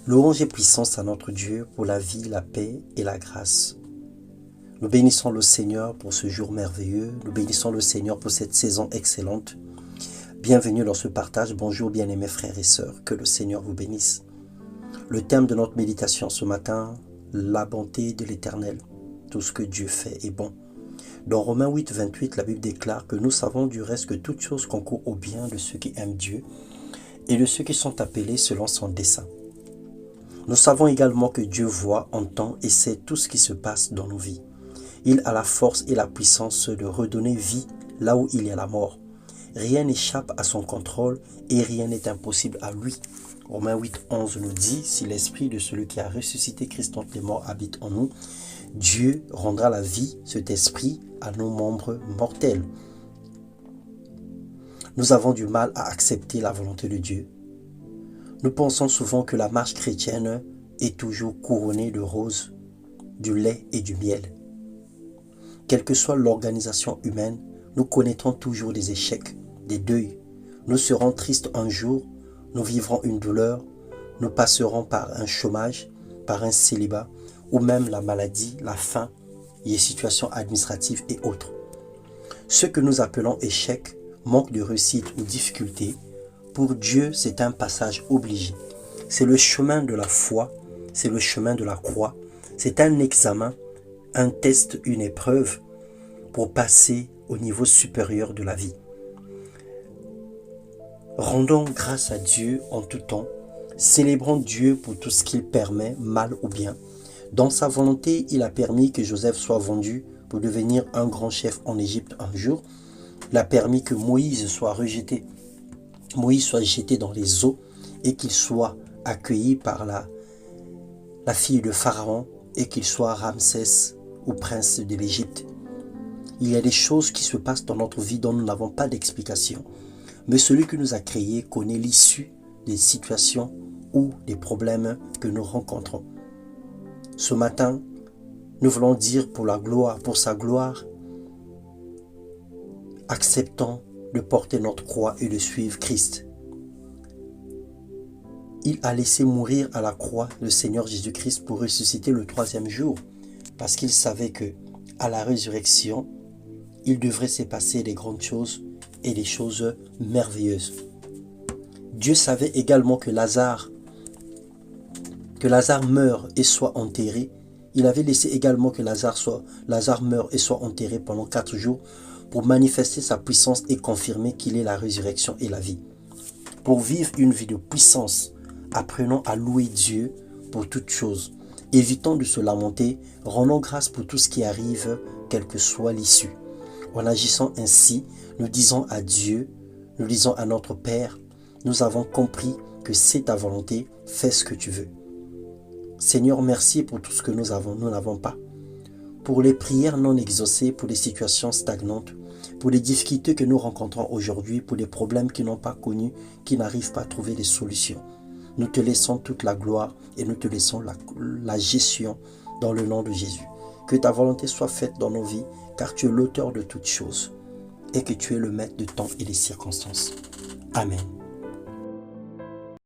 Louange et puissance à notre Dieu pour la vie, la paix et la grâce. Nous bénissons le Seigneur pour ce jour merveilleux. Nous bénissons le Seigneur pour cette saison excellente. Bienvenue dans ce partage. Bonjour bien-aimés frères et sœurs. Que le Seigneur vous bénisse. Le thème de notre méditation ce matin, la bonté de l'Éternel. Tout ce que Dieu fait est bon. Dans Romains 8, 28, la Bible déclare que nous savons du reste que toute chose concourt au bien de ceux qui aiment Dieu et de ceux qui sont appelés selon son dessein. Nous savons également que Dieu voit, entend et sait tout ce qui se passe dans nos vies. Il a la force et la puissance de redonner vie là où il y a la mort. Rien n'échappe à son contrôle et rien n'est impossible à lui. Romains 8, 11 nous dit, si l'esprit de celui qui a ressuscité Christ entre les morts habite en nous, Dieu rendra la vie, cet esprit, à nos membres mortels. Nous avons du mal à accepter la volonté de Dieu. Nous pensons souvent que la marche chrétienne est toujours couronnée de roses, du lait et du miel. Quelle que soit l'organisation humaine, nous connaîtrons toujours des échecs, des deuils. Nous serons tristes un jour, nous vivrons une douleur, nous passerons par un chômage, par un célibat, ou même la maladie, la faim, les situations administratives et autres. Ce que nous appelons échec, manque de réussite ou difficulté, pour Dieu, c'est un passage obligé. C'est le chemin de la foi, c'est le chemin de la croix. C'est un examen, un test, une épreuve pour passer au niveau supérieur de la vie. Rendons grâce à Dieu en tout temps. Célébrons Dieu pour tout ce qu'il permet, mal ou bien. Dans sa volonté, il a permis que Joseph soit vendu pour devenir un grand chef en Égypte un jour. Il a permis que Moïse soit jeté dans les eaux et qu'il soit accueilli par la fille de Pharaon et qu'il soit Ramsès ou prince de l'Égypte. Il y a des choses qui se passent dans notre vie dont nous n'avons pas d'explication. Mais celui qui nous a créés connaît l'issue des situations ou des problèmes que nous rencontrons. Ce matin, nous voulons dire pour sa gloire, acceptons de porter notre croix et de suivre Christ. Il a laissé mourir à la croix le Seigneur Jésus-Christ pour ressusciter le 3e jour, parce qu'il savait que à la résurrection, il devrait se passer des grandes choses et des choses merveilleuses. Dieu savait également que Lazare meure et soit enterré. Il avait laissé également que Lazare meure et soit enterré pendant 4 jours pour manifester sa puissance et confirmer qu'il est la résurrection et la vie. Pour vivre une vie de puissance, apprenons à louer Dieu pour toutes choses. Évitons de se lamenter, rendons grâce pour tout ce qui arrive, quelle que soit l'issue. En agissant ainsi, nous disons à Dieu, nous disons à notre Père, nous avons compris que c'est ta volonté, fais ce que tu veux. Seigneur, merci pour tout ce que nous n'avons pas. Pour les prières non exaucées, pour les situations stagnantes, pour les difficultés que nous rencontrons aujourd'hui, pour les problèmes qui n'ont pas connu, qui n'arrivent pas à trouver des solutions. Nous te laissons toute la gloire et nous te laissons la gestion dans le nom de Jésus. Que ta volonté soit faite dans nos vies, car tu es l'auteur de toutes choses et que tu es le maître de temps et des circonstances. Amen.